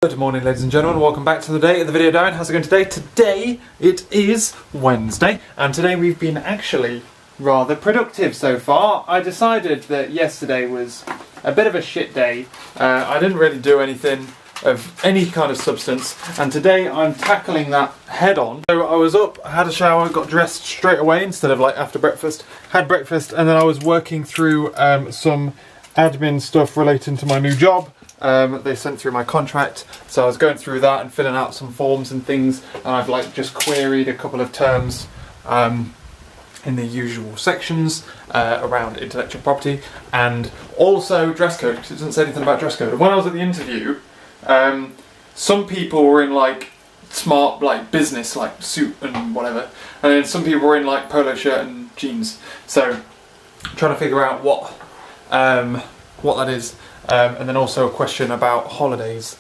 Good morning, ladies and gentlemen, welcome back to the day of the video. Darren, how's it going today? Today it is Wednesday, and today we've been actually rather productive so far. I decided that yesterday was a bit of a shit day. I didn't really do anything of any kind of substance, and today I'm tackling that head on. So I was up, I had a shower, got dressed straight away instead of like after breakfast, had breakfast, and then I was working through some admin stuff relating to my new job. They sent through my contract, so I was going through that and filling out some forms and things, and I've like just queried a couple of terms in the usual sections around intellectual property, and also dress code, because it doesn't say anything about dress code. And when I was at the interview, some people were in like smart like business like suit and whatever, and then some people were in like polo shirt and jeans. So I'm trying to figure out what that is. And then also a question about holidays,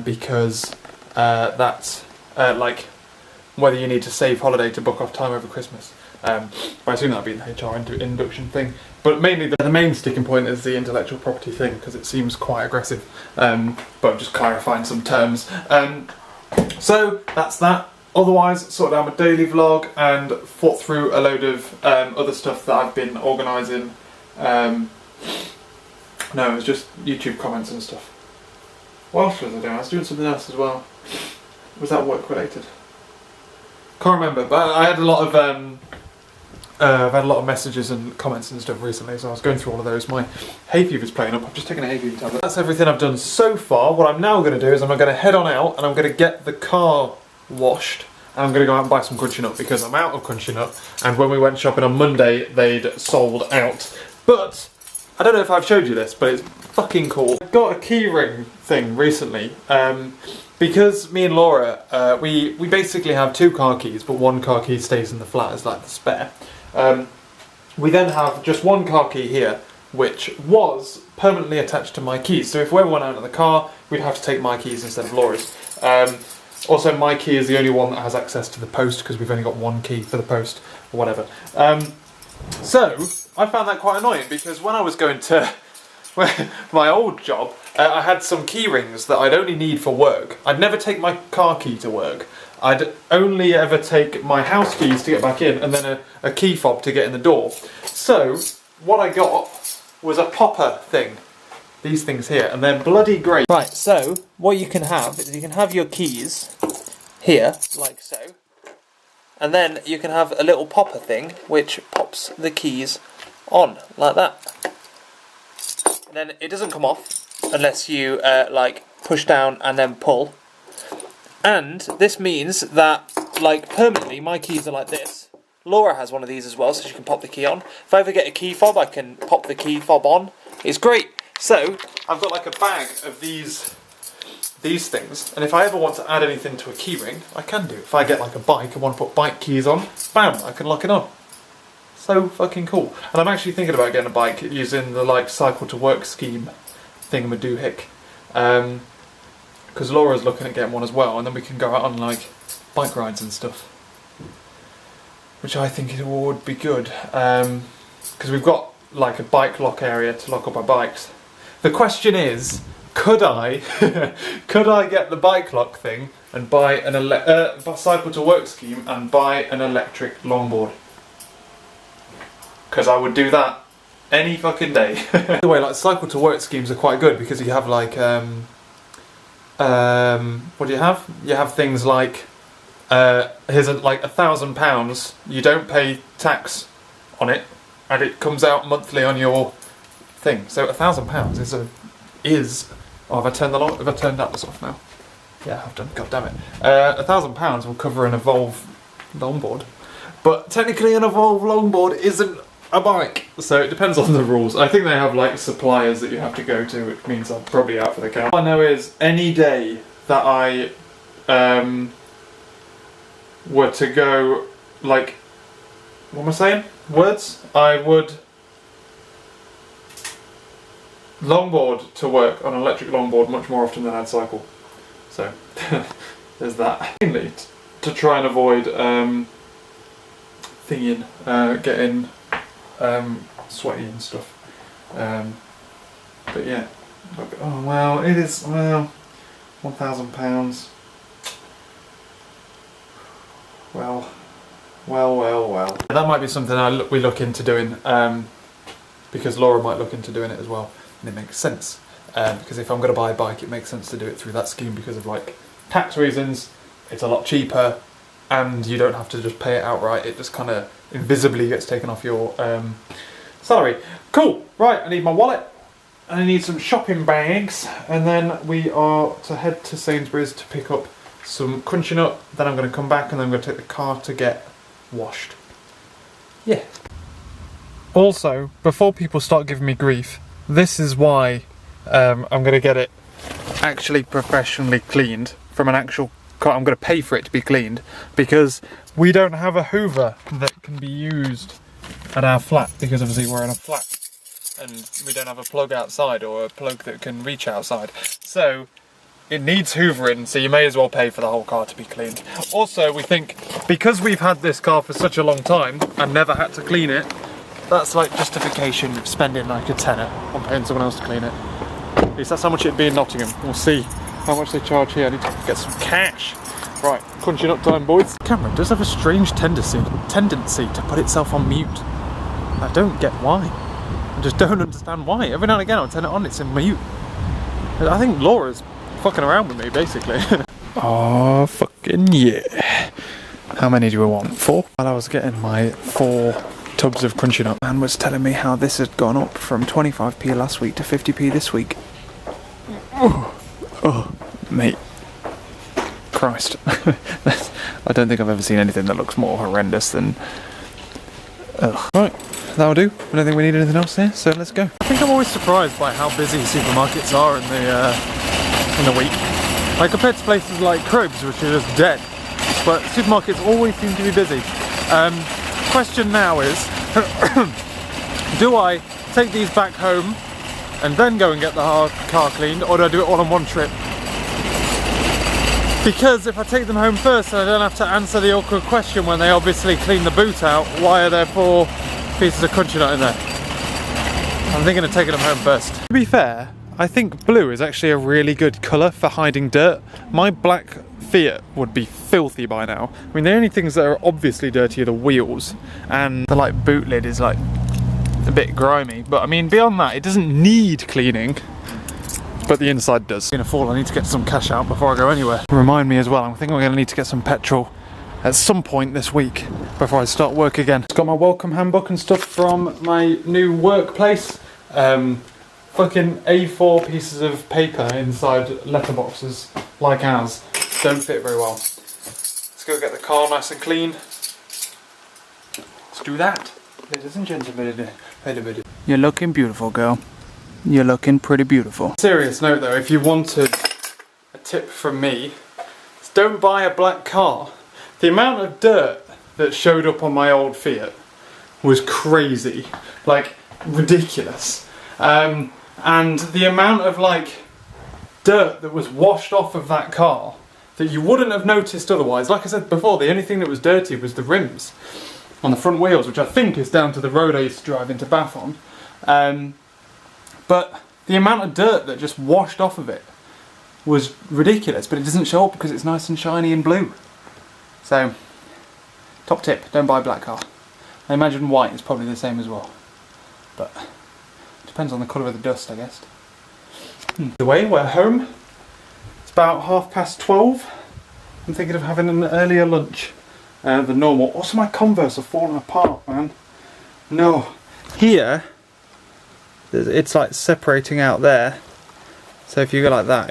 because that's like whether you need to save holiday to book off time over Christmas. But I assume that'd be the HR induction thing. But mainly the main sticking point is the intellectual property thing, because it seems quite aggressive. But I'm just clarifying some terms. So that's that. Otherwise, sorted out my daily vlog and thought through a load of other stuff that I've been organising. No, it was just YouTube comments and stuff. What else was I doing? I was doing something else as well. Was that work related? Can't remember, but I had a lot of I've had a lot of messages and comments and stuff recently, so I was going through all of those. My hay fever's playing up. I've just taken a hay fever tablet. That's everything I've done so far. What I'm now going to do is I'm going to head on out and I'm going to get the car washed. And I'm going to go out and buy some crunchy nut because I'm out of crunchy nut. And when we went shopping on Monday, they'd sold out. But I don't know if I've showed you this, but it's fucking cool. I got a keyring thing recently, because me and Laura, we basically have two car keys, but one car key stays in the flat as like the spare. We then have just one car key here, which was permanently attached to my keys. So if we ever went out of the car, we'd have to take my keys instead of Laura's. Also, my key is the only one that has access to the post, because we've only got one key for the post, or whatever. So, I found that quite annoying, because when I was going to my old job, I had some key rings that I'd only need for work. I'd never take my car key to work. I'd only ever take my house keys to get back in, and then a key fob to get in the door. So, what I got was a popper thing. These things here, and they're bloody great. Right, so, what you can have is you can have your keys here, like so. And then you can have a little popper thing which pops the keys on, like that. And then it doesn't come off unless you like push down and then pull. And this means that like permanently my keys are like this. Laura has one of these as well, so she can pop the key on. If I ever get a key fob, I can pop the key fob on. It's great. So I've got like a bag of these things, and if I ever want to add anything to a keyring, I can do. If I get like a bike and want to put bike keys on, bam, I can lock it on. So fucking cool. And I'm actually thinking about getting a bike using the like cycle to work scheme thingamadoohick, because Laura's looking at getting one as well, and then we can go out on like bike rides and stuff, which I think it would be good, because we've got like a bike lock area to lock up our bikes. The question is, could I get the bike lock thing and buy an cycle to work scheme and buy an electric longboard? Because I would do that any fucking day. By the way, like cycle to work schemes are quite good, because you have like what do you have? You have things like here's like £1,000. You don't pay tax on it, and it comes out monthly on your thing. So £1,000 is. Oh, have I turned that off now? Yeah, I've done. God damn it. £1,000 will cover an Evolve longboard, but technically an Evolve longboard isn't a bike, so it depends on the rules. I think they have like suppliers that you have to go to, which means I'm probably out for the count. All I know is any day that I were to go like, what am I saying? Words? I would longboard to work on an electric longboard much more often than I'd cycle. So there's that. Mainly to try and avoid getting sweaty and stuff. But yeah, oh well, it is, well, £1,000. Well. That might be something we look into doing, because Laura might look into doing it as well, and it makes sense. Because if I'm going to buy a bike, it makes sense to do it through that scheme because of like tax reasons. It's a lot cheaper, and you don't have to just pay it outright. It just kind of invisibly gets taken off your salary. Cool. Right, I need my wallet, and I need some shopping bags, and then we are to head to Sainsbury's to pick up some crunchy nut. Then I'm going to come back, and then I'm going to take the car to get washed. Yeah. Also, before people start giving me grief, this is why I'm going to get it actually professionally cleaned from an actual car. I'm going to pay for it to be cleaned because we don't have a hoover that can be used at our flat, because obviously we're in a flat and we don't have a plug outside or a plug that can reach outside. So it needs hoovering, so you may as well pay for the whole car to be cleaned. Also, we think because we've had this car for such a long time and never had to clean it, that's like justification of spending like a tenner on paying someone else to clean it. At least that's how much it'd be in Nottingham. We'll see how much they charge here. I need to get some cash. Right, crunching up time, boys. The camera does have a strange tendency to put itself on mute. I don't get why. I just don't understand why. Every now and again I'll turn it on, it's in mute. I think Laura's fucking around with me, basically. Oh, fucking yeah. How many do we want? 4? While I was getting my 4 tubs of crunchy nut, man was telling me how this had gone up from 25p last week to 50p this week. Oh, mate. Christ. I don't think I've ever seen anything that looks more horrendous than... Ugh. Right, that'll do. I don't think we need anything else here, so let's go. I think I'm always surprised by how busy supermarkets are in the week. Like compared to places like Cribs, which are just dead. But supermarkets always seem to be busy. Question now is, do I take these back home and then go and get the car cleaned, or do I do it all on one trip? Because if I take them home first, I don't have to answer the awkward question when they obviously clean the boot out, why are there 4 pieces of crunchy nut in there? I'm thinking of taking them home first. To be fair, I think blue is actually a really good colour for hiding dirt. My black Fiat would be filthy by now. I mean, the only things that are obviously dirty are the wheels, and the like boot lid is like a bit grimy, but I mean beyond that it doesn't need cleaning, but the inside does. It's gonna fall. I need to get some cash out before I go anywhere. Remind me as well, I think I'm gonna need to get some petrol at some point this week before I start work again. Got my welcome handbook and stuff from my new workplace. Fucking A4 pieces of paper inside letterboxes like ours don't fit very well. Let's go get the car nice and clean. Let's do that. Ladies and gentlemen, you're looking beautiful, girl. You're looking pretty beautiful. Serious note though, if you wanted a tip from me, don't buy a black car. The amount of dirt that showed up on my old Fiat was crazy, like ridiculous. And the amount of like dirt that was washed off of that car that you wouldn't have noticed otherwise. Like I said before, the only thing that was dirty was the rims on the front wheels, which I think is down to the road I used to drive into Bath on. But the amount of dirt that just washed off of it was ridiculous, but it doesn't show up because it's nice and shiny and blue. So, top tip, don't buy a black car. I imagine white is probably the same as well, but depends on the colour of the dust, I guess. The way we're home, it's about 12:30. I'm thinking of having an earlier lunch than normal. Also, my Converse are falling apart, man. No. Here, it's like separating out there. So if you go like that,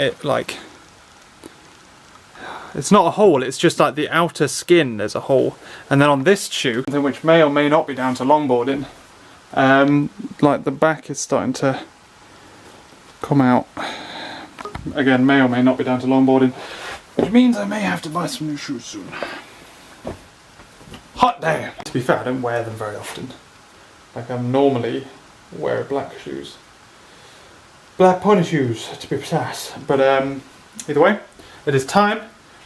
it's not a hole, it's just like the outer skin, there's a hole. And then on this shoe, which may or may not be down to longboarding, like the back is starting to come out. Again, may or may not be down to longboarding, which means I may have to buy some new shoes soon. Hot damn! To be fair, I don't wear them very often. Like I normally wear black shoes. Black pony shoes, to be precise. But either way, it is time,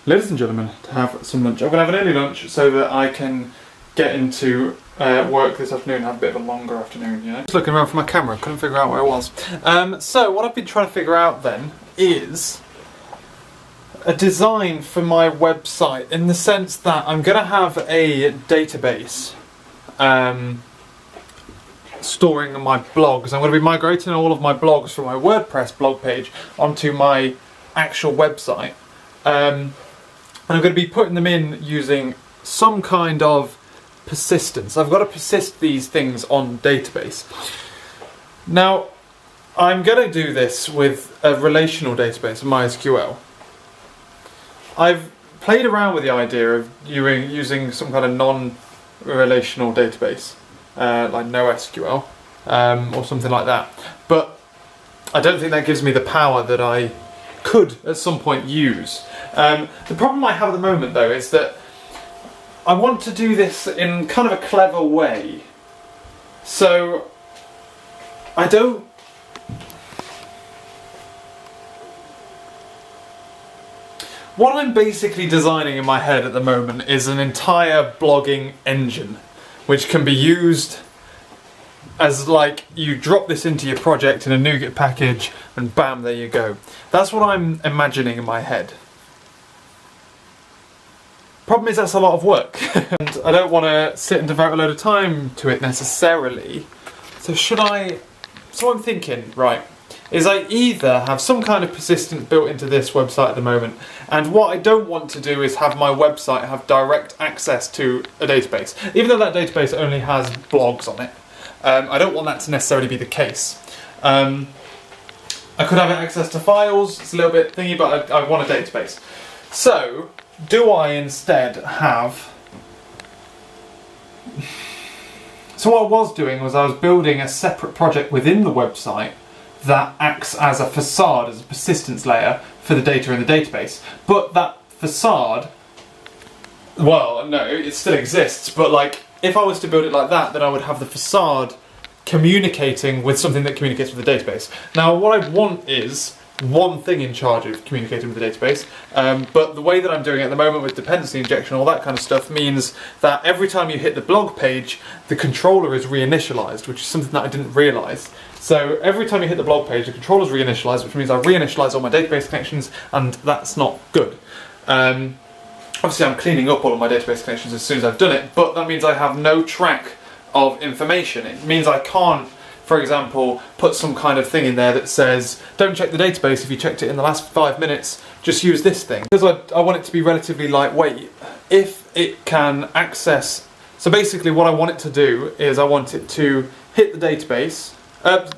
ladies and gentlemen, to have some lunch. I'm going to have an early lunch so that I can get into work this afternoon, have a bit of a longer afternoon, you know. Just looking around for my camera, couldn't figure out where it was. So what I've been trying to figure out then is a design for my website in the sense that I'm going to have a database storing my blogs. I'm going to be migrating all of my blogs from my WordPress blog page onto my actual website. And I'm going to be putting them in using some kind of persistence. I've got to persist these things on database. Now, I'm going to do this with a relational database, MySQL. I've played around with the idea of using some kind of non-relational database, like NoSQL, or something like that. But I don't think that gives me the power that I could at some point use. The problem I have at the moment, though, is that I want to do this in kind of a clever way. So I don't... What I'm basically designing in my head at the moment is an entire blogging engine, which can be used as like you drop this into your project in a NuGet package and bam, there you go. That's what I'm imagining in my head. Problem is that's a lot of work and I don't want to sit and devote a load of time to it necessarily. So so I'm thinking, right, is I either have some kind of persistence built into this website at the moment, and what I don't want to do is have my website have direct access to a database. Even though that database only has blogs on it, I don't want that to necessarily be the case. I could have access to files, it's a little bit thingy, but I want a database. So, do I instead have... So what I was doing was I was building a separate project within the website that acts as a facade, as a persistence layer for the data in the database. But that facade, well, no, it still exists, but like, if I was to build it like that, then I would have the facade communicating with something that communicates with the database. Now, what I want is one thing in charge of communicating with the database, but the way that I'm doing it at the moment with dependency injection, all that kind of stuff, means that every time you hit the blog page, the controller is reinitialized, which is something that I didn't realize. So every time you hit the blog page, the controller is reinitialized, which means I reinitialize all my database connections, and that's not good. Obviously, I'm cleaning up all of my database connections as soon as I've done it, but that means I have no track of information. It means I can't, for example, put some kind of thing in there that says, don't check the database if you checked it in the last 5 minutes, just use this thing. Because I want it to be relatively lightweight. If it can access... So basically what I want it to do is I want it to hit the database.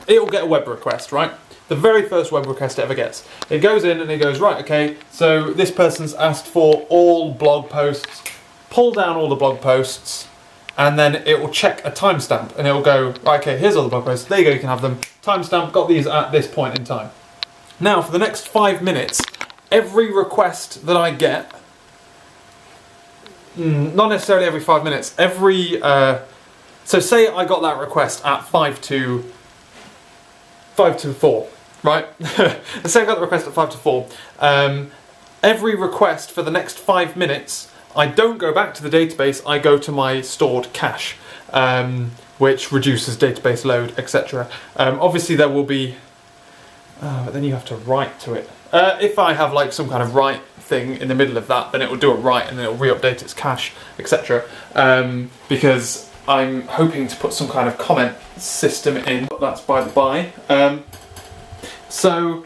It'll get a web request, right? The very first web request it ever gets. It goes in and it goes, right, okay, so this person's asked for all blog posts, pull down all the blog posts, and then it will check a timestamp and it will go, right, okay, here's all the blog posts, there you go, you can have them. Timestamp, got these at this point in time. Now, for the next 5 minutes, every request that I get, not necessarily every 5 minutes, every, so say I got that request at 5 to 4, right? Let's say I got the request at 5 to 4. Every request for the next 5 minutes, I don't go back to the database, I go to my stored cache, which reduces database load, etc. Obviously there will be, but then you have to write to it. If I have like some kind of write thing in the middle of that, then it will do a write and then it will re-update its cache, etc. Because I'm hoping to put some kind of comment system in, but that's by the by. So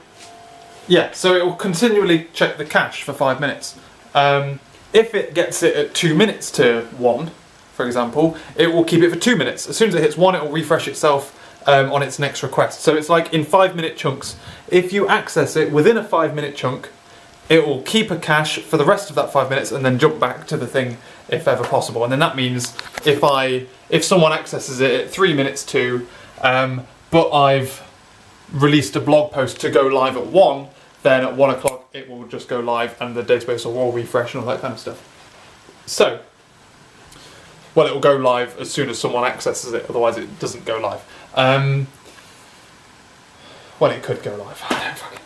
it will continually check the cache for 5 minutes. If it gets it at 2 minutes to 1, for example, it will keep it for 2 minutes. As soon as it hits 1, it will refresh itself on its next request. So it's like in 5-minute chunks. If you access it within a 5-minute chunk, it will keep a cache for the rest of that 5 minutes and then jump back to the thing if ever possible. And then that means if someone accesses it at 3 minutes to, but I've released a blog post to go live at 1, then at 1 o'clock it will just go live and the database will all refresh and all that kind of stuff. So, well, it will go live as soon as someone accesses it, otherwise it doesn't go live. Well, it could go live.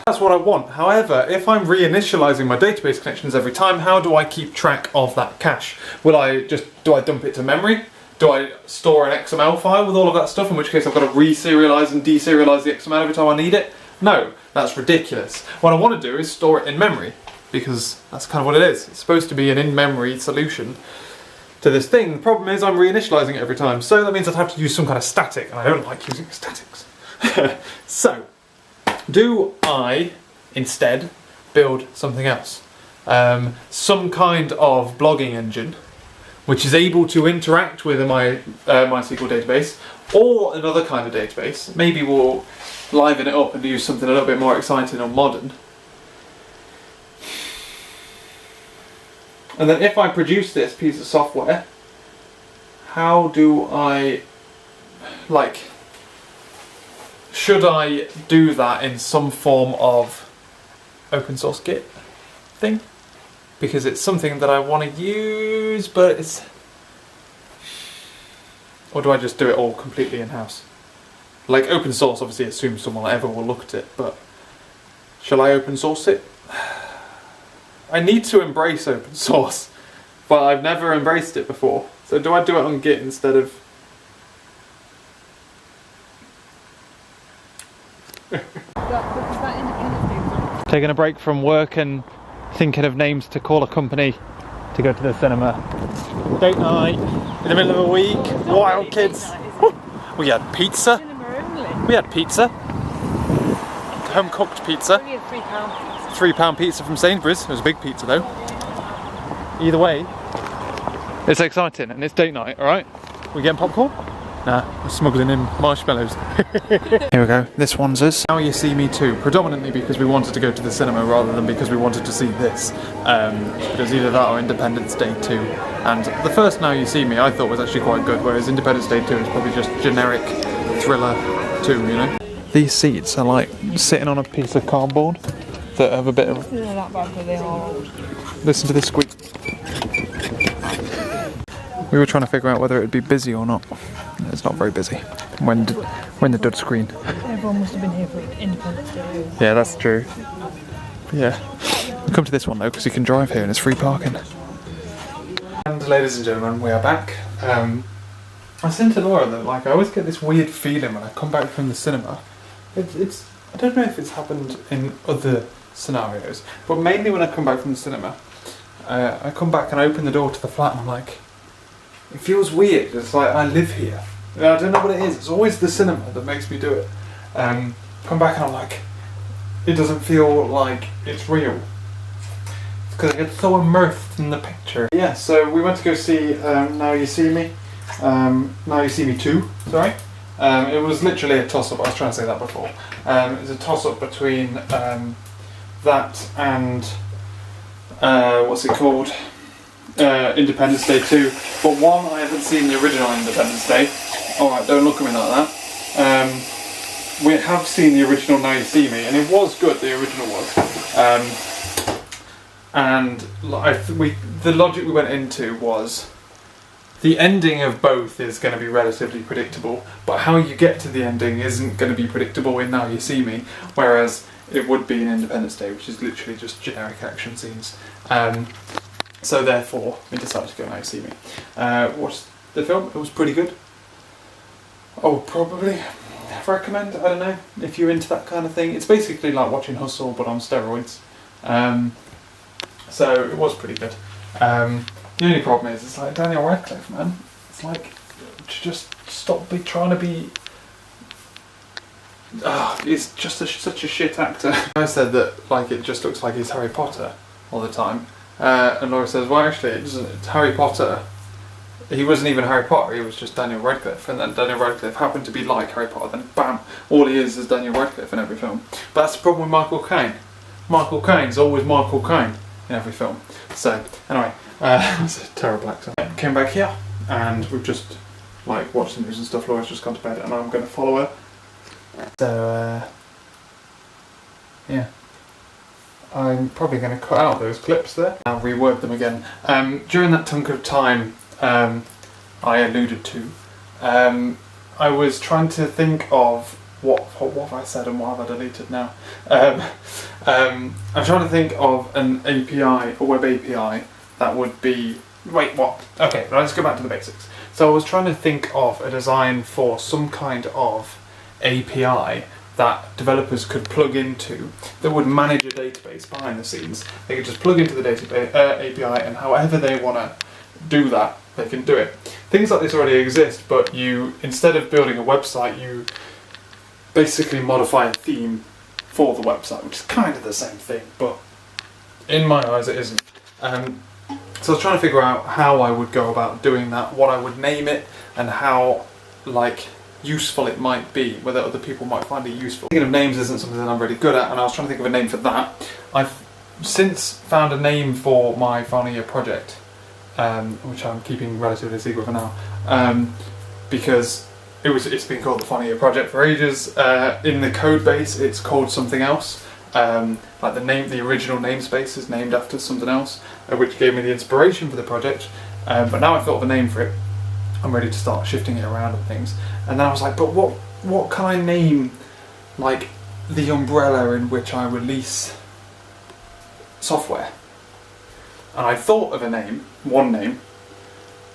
That's what I want. However, if I'm reinitializing my database connections every time, how do I keep track of that cache? Do I dump it to memory? Do I store an XML file with all of that stuff, in which case I've got to re-serialize and deserialize the XML every time I need it? No, that's ridiculous. What I want to do is store it in memory. because that's kind of what it is. It's supposed to be an in-memory solution to this thing. The problem is I'm reinitializing it every time, so that means I'd have to use some kind of static, and I don't like using statics. So, do I instead build something else? Some kind of blogging engine which is able to interact with my MySQL database, or another kind of database. Maybe we'll liven it up and use something a little bit more exciting or modern. And then if I produce this piece of software, how do I, should I do that in some form of open source Git thing? Because it's something that I want to use, but it's... Or do I just do it all completely in-house? Like, open source obviously assumes someone ever will look at it, but shall I open source it? I need to embrace open source, but I've never embraced it before. So do I do it on Git instead of... Taking a break from work and thinking of names to call a company to go to the cinema. Date night, in the middle of a week, wild kids. We had pizza. We had pizza. Home cooked pizza. Only a £3 pizza. £3 pizza from Sainsbury's. It was a big pizza though. Either way, it's exciting and it's date night, alright? We getting popcorn? Nah, we're smuggling in marshmallows. Here we go, this one's us. Now You See Me Too, predominantly because we wanted to go to the cinema rather than because we wanted to see this. Because either that or Independence Day 2. And the first Now You See Me I thought was actually quite good, whereas Independence Day 2 is probably just generic thriller 2, you know? These seats are like sitting on a piece of cardboard that have a bit of... They're not that bad, but they are old. Listen to this squeak. We were trying to figure out whether it would be busy or not. It's not very busy. When the dud screen. Everyone must have been here for Independence Day. Yeah, that's true. Yeah. We'll come to this one though, because you can drive here and it's free parking. And ladies and gentlemen, we are back. I said to Laura that I always get this weird feeling when I come back from the cinema. It's I don't know if it's happened in other scenarios, but mainly when I come back from the cinema, I come back and I open the door to the flat and I'm like, it feels weird. It's like I live here. I don't know what it is. It's always the cinema that makes me do it. Come back and I'm like, it doesn't feel like it's real. It's because I get so immersed in the picture. Yeah, so we went to go see Now You See Me. Now You See Me 2, sorry. It was literally a toss-up. I was trying to say that before. It was a toss-up between that and what's it called? Independence Day 2, but one, I haven't seen the original Independence Day. Alright, don't look at me like that. We have seen the original Now You See Me, and it was good, the original was. And the logic we went into was the ending of both is going to be relatively predictable, but how you get to the ending isn't going to be predictable in Now You See Me, whereas it would be in Independence Day, which is literally just generic action scenes. So therefore, we decided to go Now You See Me. Watched the film, it was pretty good. I would probably recommend, I don't know, if you're into that kind of thing. It's basically like watching Hustle, but on steroids. So it was pretty good. The only problem is, it's like Daniel Radcliffe, man. It's like, just stop trying to be... he's just such a shit actor. I said that it just looks like he's Harry Potter all the time. And Laura says, well actually it doesn't, it's Harry Potter. He wasn't even Harry Potter, he was just Daniel Radcliffe, and then Daniel Radcliffe happened to be like Harry Potter, then bam, all he is Daniel Radcliffe in every film. But that's the problem with Michael Caine. Michael Caine's always Michael Caine in every film. So, anyway, it's a terrible accent. Came back here, and we've just watched the news and stuff. Laura's just gone to bed and I'm going to follow her. So, yeah. I'm probably going to cut out those clips there. I'll reword them again. During that chunk of time I alluded to, I was trying to think of what have I said and what have I deleted now. I'm trying to think of an API, a web API, that would be... Wait, what? Okay, let's go back to the basics. So I was trying to think of a design for some kind of API that developers could plug into that would manage a database behind the scenes. They could just plug into the database API, and however they want to do that, they can do it. Things like this already exist, but you, instead of building a website, you basically modify a theme for the website, which is kind of the same thing, but in my eyes it isn't. So I was trying to figure out how I would go about doing that, what I would name it, and how useful it might be, whether other people might find it useful. Thinking of names isn't something that I'm really good at, and I was trying to think of a name for that. I've since found a name for my final year project, which I'm keeping relatively secret for now, because it's been called the final year project for ages. In the code base it's called something else, like the original namespace is named after something else, which gave me the inspiration for the project, but now I've thought of a name for it, I'm ready to start shifting it around and things. And then I was like, but what can I name, like, the umbrella in which I release software? And I thought of one name,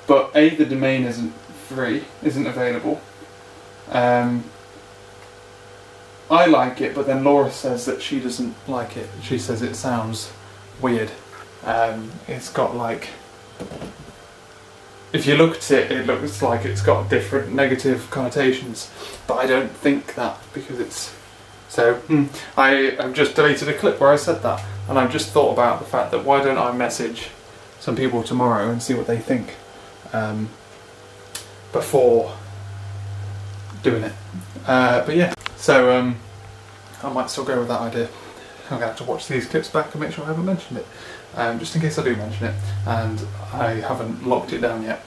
but A, the domain isn't available. I like it, but then Laura says that she doesn't like it. She says it sounds weird. It's got like, if you look at it, it looks like it's got different negative connotations, but I don't think that, because it's so. I've just deleted a clip where I said that, and I've just thought about the fact that why don't I message some people tomorrow and see what they think before doing it. But yeah, so I might still go with that idea. I'm gonna have to watch these clips back and make sure I haven't mentioned it, just in case I do mention it and I haven't locked it down yet.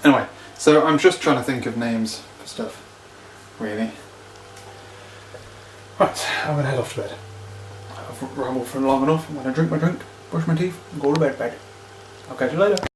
Anyway, so I'm just trying to think of names for stuff, really. Right, I'm gonna head off to bed. I've rambled for long enough. I'm gonna drink my drink, brush my teeth, and go to bed. I'll catch you later.